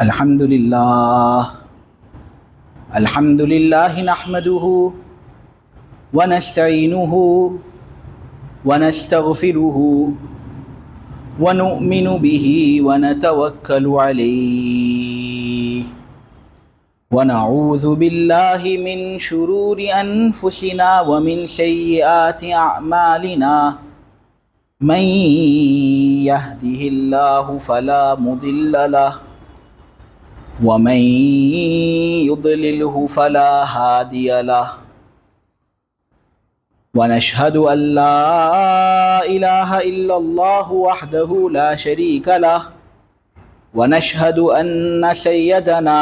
الحمد للہ نحمده ونستعینه ونستغفره ونؤمن به ونتوکل علیہ ونعوذ باللہ من شرور انفسنا ومن سیئات اعمالنا من يهده الله فلا مضل له ومن يضلله فلا هادي له ونشهد أن لا إله إلا الله وحده لا شريك له ونشهد أن سيدنا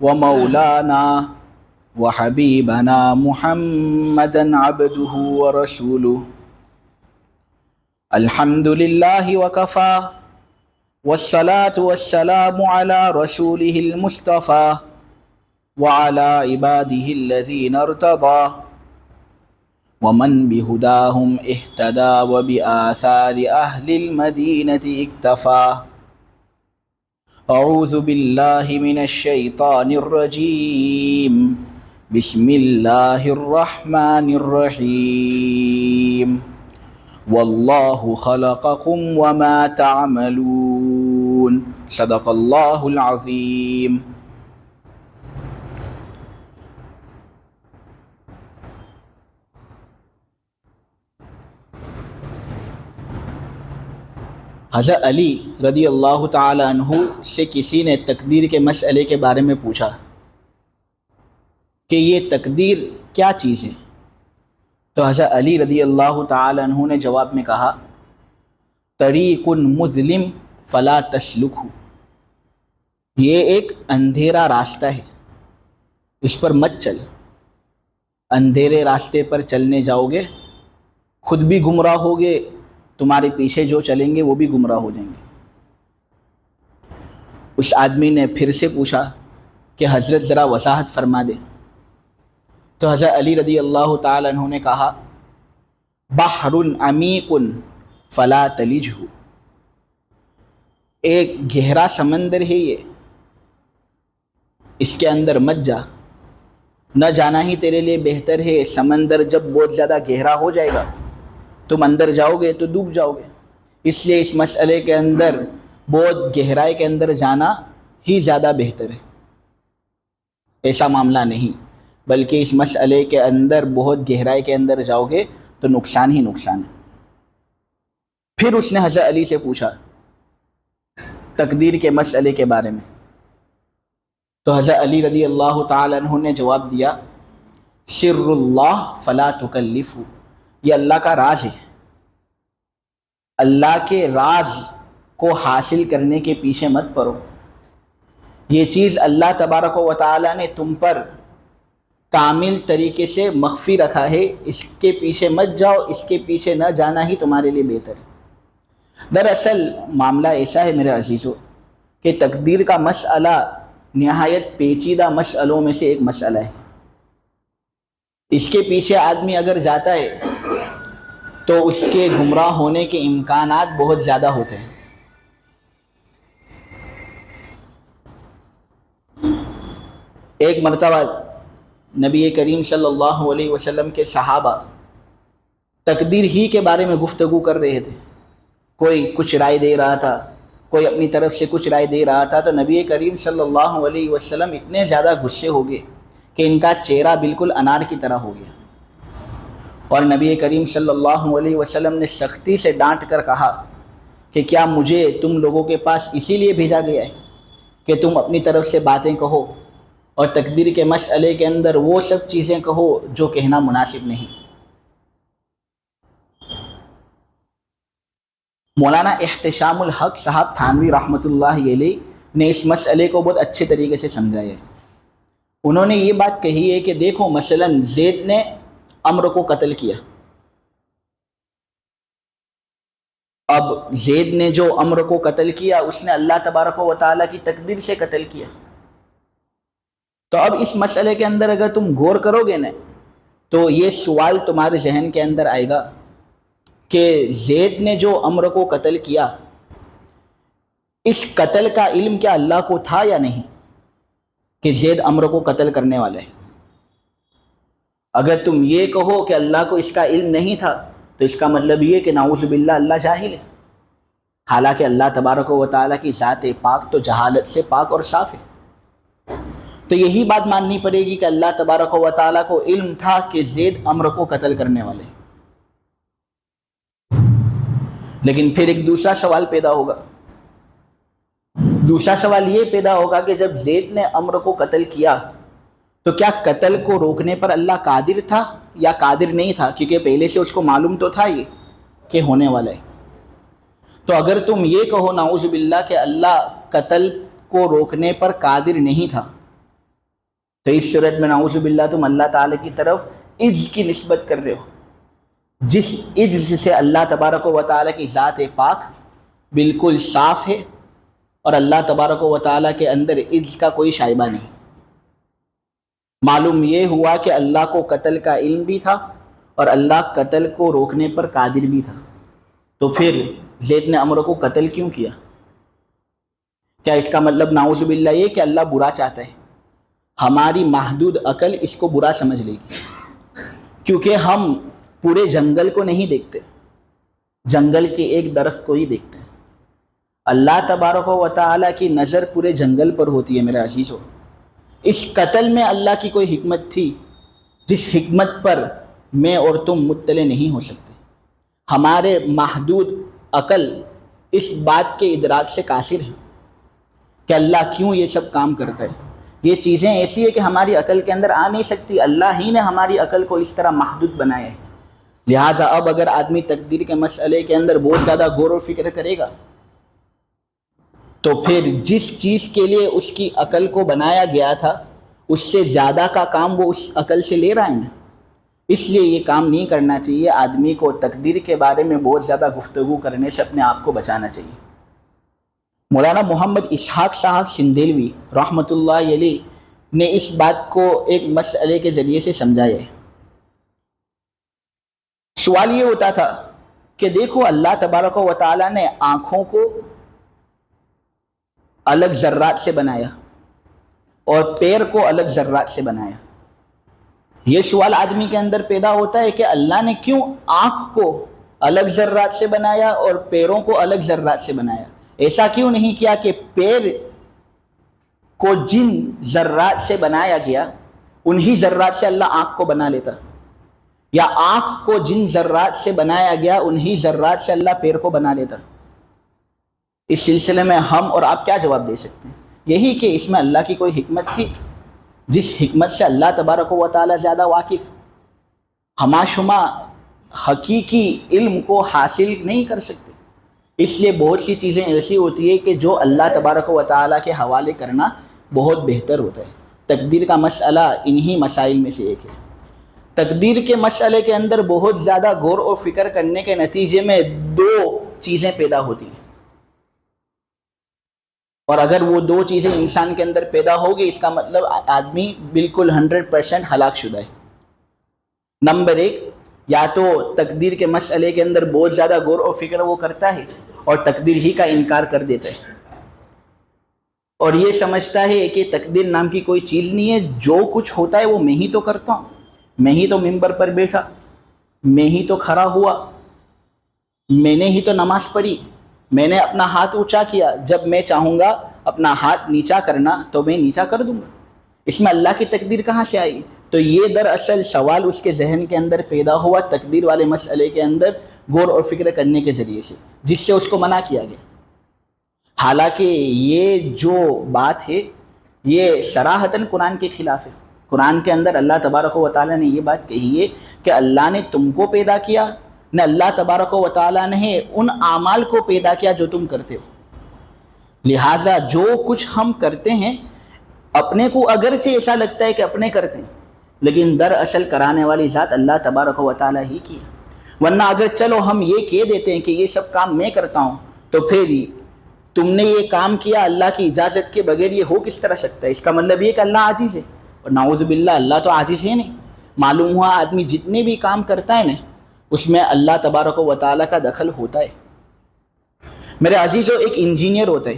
ومولانا وحبيبنا محمدا عبده ورسوله الحمد لله وكفى والصلاة والسلام على رسوله المصطفى وعلى عباده الذين ارتضى ومن بهداهم اهتدى وبآثار أهل المدينة اكتفى أعوذ بالله من الشيطان الرجيم بسم الله الرحمن الرحيم والله خلقكم وما تعملون صدق الله العظيم. حضرت علی رضی اللہ تعالی عنہ سے کسی نے تقدیر کے مسئلے کے بارے میں پوچھا کہ یہ تقدیر کیا چیز ہے؟ تو حضرت علی رضی اللہ تعالی عنہ نے جواب میں کہا طریق مظلم فلا تسلکہ، یہ ایک اندھیرا راستہ ہے، اس پر مت چل. اندھیرے راستے پر چلنے جاؤ گے خود بھی گمراہ ہوگے، تمہارے پیچھے جو چلیں گے وہ بھی گمراہ ہو جائیں گے. اس آدمی نے پھر سے پوچھا کہ حضرت ذرا وضاحت فرما دے. تو حضرت علی رضی اللہ تعالی عنہ نے کہا بحر عمیق فلا تلجہ، ایک گہرا سمندر ہے یہ، اس کے اندر مت جا، نہ جانا ہی تیرے لیے بہتر ہے. سمندر جب بہت زیادہ گہرا ہو جائے گا تم اندر جاؤ گے تو ڈوب جاؤ گے. اس لیے اس مسئلے کے اندر بہت گہرائی کے اندر جانا ہی زیادہ بہتر ہے. ایسا معاملہ نہیں، بلکہ اس مسئلے کے اندر بہت گہرائی کے اندر جاؤ گے تو نقصان ہی نقصان ہے. پھر اس نے حضرت علی سے پوچھا تقدیر کے مسئلے کے بارے میں. تو حضرت علی رضی اللہ تعالی عنہ نے جواب دیا سر اللہ فلا تکلفہ، یہ اللہ کا راز ہے، اللہ کے راز کو حاصل کرنے کے پیچھے مت پڑو. یہ چیز اللہ تبارک و تعالی نے تم پر کامل طریقے سے مخفی رکھا ہے، اس کے پیچھے مت جاؤ، اس کے پیچھے نہ جانا ہی تمہارے لیے بہتر ہے. دراصل معاملہ ایسا ہے میرے عزیزو کہ تقدیر کا مسئلہ نہایت پیچیدہ مسئلوں میں سے ایک مسئلہ ہے. اس کے پیچھے آدمی اگر جاتا ہے تو اس کے گمراہ ہونے کے امکانات بہت زیادہ ہوتے ہیں. ایک مرتبہ نبی کریم صلی اللہ علیہ وسلم کے صحابہ تقدیر ہی کے بارے میں گفتگو کر رہے تھے. کوئی کچھ رائے دے رہا تھا، کوئی اپنی طرف سے کچھ رائے دے رہا تھا. تو نبی کریم صلی اللہ علیہ وسلم اتنے زیادہ غصے ہو گئے کہ ان کا چہرہ بالکل انار کی طرح ہو گیا، اور نبی کریم صلی اللہ علیہ وسلم نے سختی سے ڈانٹ کر کہا کہ کیا مجھے تم لوگوں کے پاس اسی لیے بھیجا گیا ہے کہ تم اپنی طرف سے باتیں کہو اور تقدیر کے مسئلے کے اندر وہ سب چیزیں کہو جو کہنا مناسب نہیں. مولانا احتشام الحق صاحب تھانوی رحمۃ اللہ علیہ نے اس مسئلے کو بہت اچھے طریقے سے سمجھایا ہے. انہوں نے یہ بات کہی ہے کہ دیکھو مثلا زید نے عمرو کو قتل کیا، اب زید نے جو عمرو کو قتل کیا اس نے اللہ تبارک و تعالیٰ کی تقدیر سے قتل کیا. تو اب اس مسئلے کے اندر اگر تم غور کرو گے نا تو یہ سوال تمہارے ذہن کے اندر آئے گا کہ زید نے جو عمرو کو قتل کیا اس قتل کا علم کیا اللہ کو تھا یا نہیں کہ زید عمرو کو قتل کرنے والا ہے؟ اگر تم یہ کہو کہ اللہ کو اس کا علم نہیں تھا تو اس کا مطلب یہ کہ نعوذ باللہ اللہ جاہل ہے، حالانکہ اللہ تبارک و تعالیٰ کی ذات پاک تو جہالت سے پاک اور صاف ہے۔ تو یہی بات ماننی پڑے گی کہ اللہ تبارک و تعالیٰ کو علم تھا کہ زید عمرو کو قتل کرنے والے۔ لیکن پھر ایک دوسرا سوال پیدا ہوگا، دوسرا سوال یہ پیدا ہوگا کہ جب زید نے عمرو کو قتل کیا تو کیا قتل کو روکنے پر اللہ قادر تھا یا قادر نہیں تھا؟ کیونکہ پہلے سے اس کو معلوم تو تھا یہ کہ ہونے والا ہے۔ تو اگر تم یہ کہو نعوذ باللہ کہ اللہ قتل کو روکنے پر قادر نہیں تھا تو اس صورت میں نعوذ باللہ تم اللہ تعالیٰ کی طرف عجز کی نسبت کر رہے ہو، جس عجز سے اللہ تبارک و تعالیٰ کی ذات پاک بالکل صاف ہے اور اللہ تبارک و تعالیٰ کے اندر عجز کا کوئی شائبہ نہیں۔ معلوم یہ ہوا کہ اللہ کو قتل کا علم بھی تھا اور اللہ قتل کو روکنے پر قادر بھی تھا، تو پھر زید نے عمرو کو قتل کیوں کیا؟ کیا اس کا مطلب نعوذ باللہ یہ کہ اللہ برا چاہتا ہے؟ ہماری محدود عقل اس کو برا سمجھ لے گی، کیونکہ ہم پورے جنگل کو نہیں دیکھتے، جنگل کے ایک درخت کو ہی دیکھتے ہیں۔ اللہ تبارک و تعالیٰ کی نظر پورے جنگل پر ہوتی ہے میرے عزیزو۔ اس قتل میں اللہ کی کوئی حکمت تھی جس حکمت پر میں اور تم مطلع نہیں ہو سکتے۔ ہمارے محدود عقل اس بات کے ادراک سے قاصر ہے کہ اللہ کیوں یہ سب کام کرتا ہے۔ یہ چیزیں ایسی ہے کہ ہماری عقل کے اندر آ نہیں سکتی، اللہ ہی نے ہماری عقل کو اس طرح محدود بنایا ہے۔ لہٰذا اب اگر آدمی تقدیر کے مسئلے کے اندر بہت زیادہ غور و فکر کرے گا تو پھر جس چیز کے لیے اس کی عقل کو بنایا گیا تھا اس سے زیادہ کا کام وہ اس عقل سے لے رہا ہے نا۔ اس لیے یہ کام نہیں کرنا چاہیے، آدمی کو تقدیر کے بارے میں بہت زیادہ گفتگو کرنے سے اپنے آپ کو بچانا چاہیے۔ مولانا محمد اسحاق صاحب سندھیلوی رحمۃ اللہ علیہ نے اس بات کو ایک مسئلے کے ذریعے سے سمجھایا ہے۔ سوال یہ ہوتا تھا کہ دیکھو اللہ تبارک و تعالیٰ نے آنکھوں کو الگ ذرات سے بنایا اور پیر کو الگ ذرات سے بنایا۔ یہ سوال آدمی کے اندر پیدا ہوتا ہے کہ اللہ نے کیوں آنکھ کو الگ ذرات سے بنایا اور پیروں کو الگ ذرات سے بنایا؟ ایسا کیوں نہیں کیا کہ پیر کو جن ذرات سے بنایا گیا انہی ذرات سے اللہ آنکھ کو بنا لیتا، یا آنکھ کو جن ذرات سے بنایا گیا انہی ذرات سے اللہ پیر کو بنا لیتا؟ اس سلسلے میں ہم اور آپ کیا جواب دے سکتے ہیں؟ یہی کہ اس میں اللہ کی کوئی حکمت تھی جس حکمت سے اللہ تبارک و تعالیٰ زیادہ واقف، ہما شما حقیقی علم کو حاصل نہیں کر سکتے۔ اس لیے بہت سی چیزیں ایسی ہوتی ہے کہ جو اللہ تبارک و تعالیٰ کے حوالے کرنا بہت بہتر ہوتا ہے۔ تقدیر کا مسئلہ انہی مسائل میں سے ایک ہے۔ تقدیر کے مسئلے کے اندر بہت زیادہ غور و فکر کرنے کے نتیجے میں دو چیزیں پیدا ہوتی ہیں، اور اگر وہ دو چیزیں انسان کے اندر پیدا ہوگی اس کا مطلب آدمی بالکل 100% ہلاک شدہ ہے۔ نمبر ایک، یا تو تقدیر کے مسئلے کے اندر بہت زیادہ غور و فکر وہ کرتا ہے اور تقدیر ہی کا انکار کر دیتا ہے، اور یہ سمجھتا ہے کہ تقدیر نام کی کوئی چیز نہیں ہے، جو کچھ ہوتا ہے وہ میں ہی تو کرتا ہوں، میں ہی تو منبر پر بیٹھا، میں ہی تو کھڑا ہوا، میں نے ہی تو نماز پڑھی، میں نے اپنا ہاتھ اونچا کیا، جب میں چاہوں گا اپنا ہاتھ نیچا کرنا تو میں نیچا کر دوں گا، اس میں اللہ کی تقدیر کہاں سے آئی؟ تو یہ دراصل سوال اس کے ذہن کے اندر پیدا ہوا تقدیر والے مسئلے کے اندر غور اور فکر کرنے کے ذریعے سے، جس سے اس کو منع کیا گیا۔ حالانکہ یہ جو بات ہے یہ صراحتاً قرآن کے خلاف ہے۔ قرآن کے اندر اللہ تبارک و تعالیٰ نے یہ بات کہی ہے کہ اللہ نے تم کو پیدا کیا، نہ اللہ تبارک و تعالیٰ نے ان اعمال کو پیدا کیا جو تم کرتے ہو۔ لہٰذا جو کچھ ہم کرتے ہیں اپنے کو اگرچہ ایسا لگتا ہے کہ اپنے کرتے ہیں، لیکن دراصل کرانے والی ذات اللہ تبارک و تعالیٰ ہی کی ہے۔ ورنہ اگر چلو ہم یہ کہہ دیتے ہیں کہ یہ سب کام میں کرتا ہوں تو پھر تم نے یہ کام کیا اللہ کی اجازت کے بغیر، یہ ہو کس طرح سکتا ہے؟ اس کا مطلب یہ کہ اللہ عاجز ہے، اور نعوذ باللہ اللہ تو عاجز ہے نہیں۔ معلوم ہوا آدمی جتنے بھی کام کرتا ہے نا اس میں اللہ تبارک و تعالیٰ کا دخل ہوتا ہے۔ میرے عزیزو، ایک انجینئر ہوتا ہے،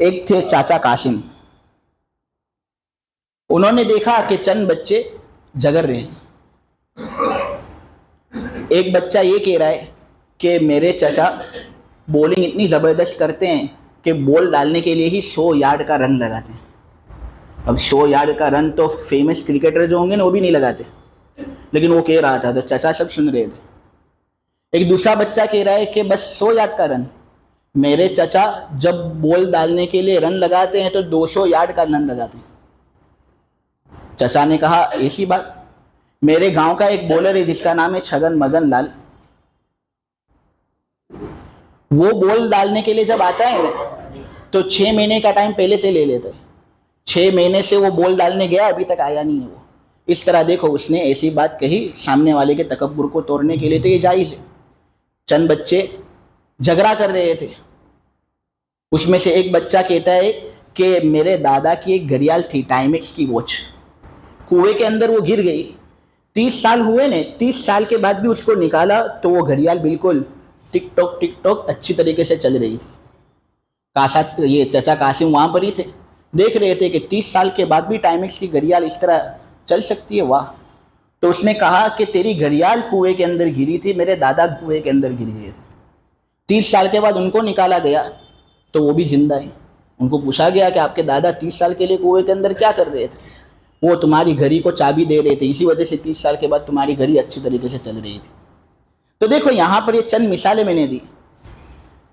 ایک تھے چاچا قاسم. انہوں نے دیکھا کہ چند بچے جگر رہے ہیں. ایک بچہ یہ کہہ رہا ہے کہ میرے چچا بولنگ اتنی زبردست کرتے ہیں کہ بول ڈالنے کے لیے ہی 100 یارڈ کا رن لگاتے ہیں. اب 100 یارڈ کا رن تو فیمس کرکٹر جو ہوں گے نا وہ بھی نہیں لگاتے, لیکن وہ کہہ رہا تھا تو چچا سب سن رہے تھے. ایک دوسرا بچہ کہہ رہا ہے کہ بس 100 یارڈ کا رن, میرے چچا جب بول ڈالنے کے لیے رن لگاتے ہیں تو 200 یارڈ کا رن لگاتے ہیں. چچا نے کہا ایسی بات, میرے گاؤں کا ایک بولر ہے جس کا نام ہے چھگن مگن لال, وہ بول ڈالنے کے لیے جب آتا ہے تو 6 مہینے کا ٹائم پہلے سے لے لیتا ہے. 6 مہینے سے وہ بول ڈالنے گیا, ابھی تک آیا نہیں ہے وہ. اس طرح دیکھو اس نے ایسی بات کہی سامنے والے کے تکبر کو توڑنے کے لیے, تو یہ جائز ہے. چند بچے جھگڑا کر رہے تھے, اس میں سے ایک بچہ کہتا ہے کہ میرے دادا کی ایک گھڑیال تھی ٹائمیکس کی واچ, کنویں کے اندر وہ گر گئی. 30 سال ہوئے نے, 30 سال کے بعد بھی اس کو نکالا تو وہ گھڑیال بالکل ٹک ٹوک اچھی طریقے سے چل رہی تھی. یہ چچا قاسم وہاں پر ہی تھے, دیکھ رہے تھے کہ 30 سال کے بعد بھی ٹائمیکس کی گھڑیال اس طرح چل سکتی ہے, واہ. تو اس نے کہا کہ تیری گھڑیال کنویں کے اندر گری تھی, میرے دادا کنویں کے اندر گر گئے تھے. 30 سال کے بعد ان کو نکالا گیا تو وہ بھی زندہ ہیں. ان کو پوچھا گیا کہ آپ کے دادا 30 سال کے لیے کنویں کے اندر کیا کر رہے تھے؟ وہ تمہاری گھڑی کو چابی دے رہے تھے, اسی وجہ سے 30 سال کے بعد تمہاری گھڑی اچھی طریقے سے چل رہی تھی. تو دیکھو یہاں پر یہ چند مثالیں میں نے دی,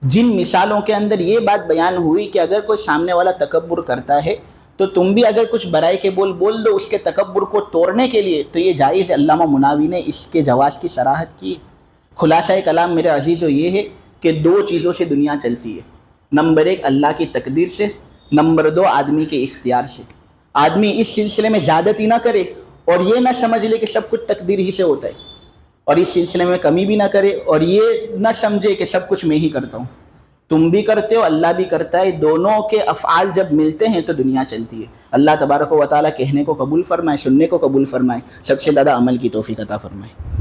جن مثالوں کے اندر یہ بات بیان ہوئی کہ اگر کوئی سامنے والا تکبر کرتا ہے تو تم بھی اگر کچھ برائی کے بول دو اس کے تکبر کو توڑنے کے لیے, تو یہ جائز ہے. علامہ مناوی نے اس کے جواز کی صراحت کی. خلاصہ کلام میرے عزیزو یہ ہے کہ 2 چیزوں سے دنیا چلتی ہے. نمبر 1 اللہ کی تقدیر سے, نمبر 2 آدمی کے اختیار سے. آدمی اس سلسلے میں زیادتی نہ کرے اور یہ نہ سمجھ لے کہ سب کچھ تقدیر ہی سے ہوتا ہے, اور اس سلسلے میں کمی بھی نہ کرے اور یہ نہ سمجھے کہ سب کچھ میں ہی کرتا ہوں. تم بھی کرتے ہو, اللہ بھی کرتا ہے, دونوں کے افعال جب ملتے ہیں تو دنیا چلتی ہے. اللہ تبارک و تعالیٰ کہنے کو قبول فرمائے, سننے کو قبول فرمائے, سب سے زیادہ عمل کی توفیق عطا فرمائے.